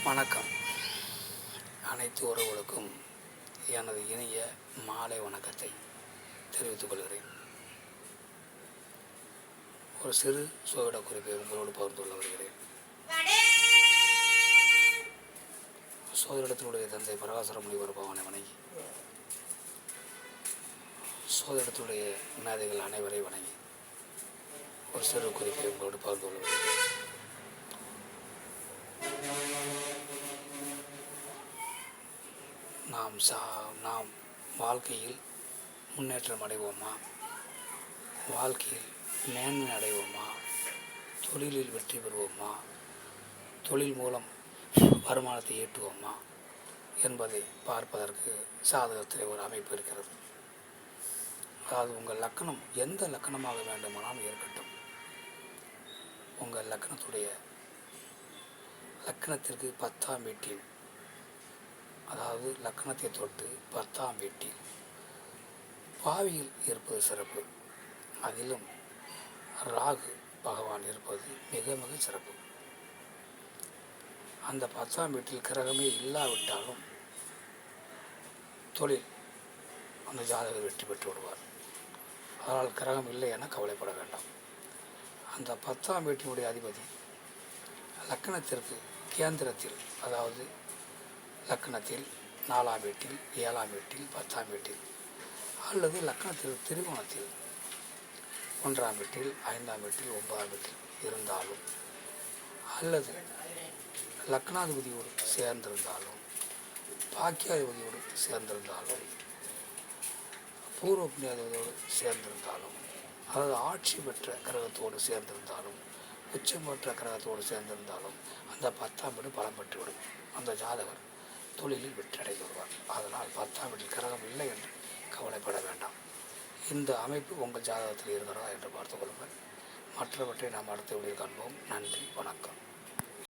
வணக்கம். அனைத்து உறவுகளுக்கும் எனது இனிய மாலை வணக்கத்தை தெரிவித்துக் கொள்கிறேன். ஒரு சிறு சோதிட குறிப்பை உங்களோடு பகிர்ந்து கொள்ள வருகிறேன். சோதிடத்தினுடைய தந்தை பராசர முனிவர் பகவானை வணங்கி, சோதிடத்தினுடைய மேதைகள் அனைவரை வணங்கி ஒரு சிறு குறிப்பை உங்களோடு பகிர்ந்து கொள்ள வருகிறேன். நாம் வாழ்க்கையில் முன்னேற்றம் அடைவோமா, வாழ்க்கையில் மேன்மை அடைவோமா, தொழிலில் வெற்றி பெறுவோமா, தொழில் மூலம் வருமானத்தை ஈட்டுவோமா என்பதை பார்ப்பதற்கு சாதகத்தில் ஒரு அமைப்பு இருக்கிறது. அதாவது உங்கள் லக்கணம் எந்த லக்கணமாக வேண்டுமானாலும் இருக்கட்டும், உங்கள் லக்கணத்திற்கு 10ஆம் வீட்டில், அதாவது லக்கணத்தை தொட்டு 10ஆம் வீட்டில் பாவியில் இருப்பது சிறப்பு. அதிலும் ராகு பகவான் இருப்பது மிக மிக சிறப்பு. அந்த 10ஆம் வீட்டில் கிரகமே இல்லாவிட்டாலும் தொழில் அந்த ஜாதகர் வெற்றி பெற்று விடுவார். அதனால் கிரகம் இல்லை என கவலைப்பட வேண்டாம். அந்த 10ஆம் வீட்டினுடைய அதிபதி லக்கணத்திற்கு கேந்திரத்தில், அதாவது லக்கணத்தில் 4ஆம் வீட்டில், 7ஆம் வீட்டில், 10ஆம் வீட்டில், அல்லது லக்கணத்தில் திரிகோணத்தில் 1ஆம் வீட்டில், 5ஆம் வீட்டில், 9ஆம் வீட்டில் இருந்தாலும், அல்லது லக்னாதிபதியோடு சேர்ந்திருந்தாலும், பாக்கியாதிபதியோடு சேர்ந்திருந்தாலும், பூர்வ புண்ணியாதிபதியோடு சேர்ந்திருந்தாலும், அதாவது ஆட்சி பெற்ற கிரகத்தோடு சேர்ந்திருந்தாலும், உச்சம் பெற்ற கிரகத்தோடு சேர்ந்திருந்தாலும் அந்த 10ஆம் வீடு பலம் பெற்றுவிடும். அந்த ஜாதகர் தொழிலில் வெற்றியடைந்து வருவார். அதனால் 10ஆம் வீட்டில் கிரகம் இல்லை என்று கவலைப்பட வேண்டாம். இந்த அமைப்பு உங்கள் ஜாதகத்தில் இருக்கிறதா என்று பார்த்துக் கொள்ளுங்கள். மற்றவற்றை நாம் அடுத்த வீடியோவில் காண்போம். நன்றி, வணக்கம்.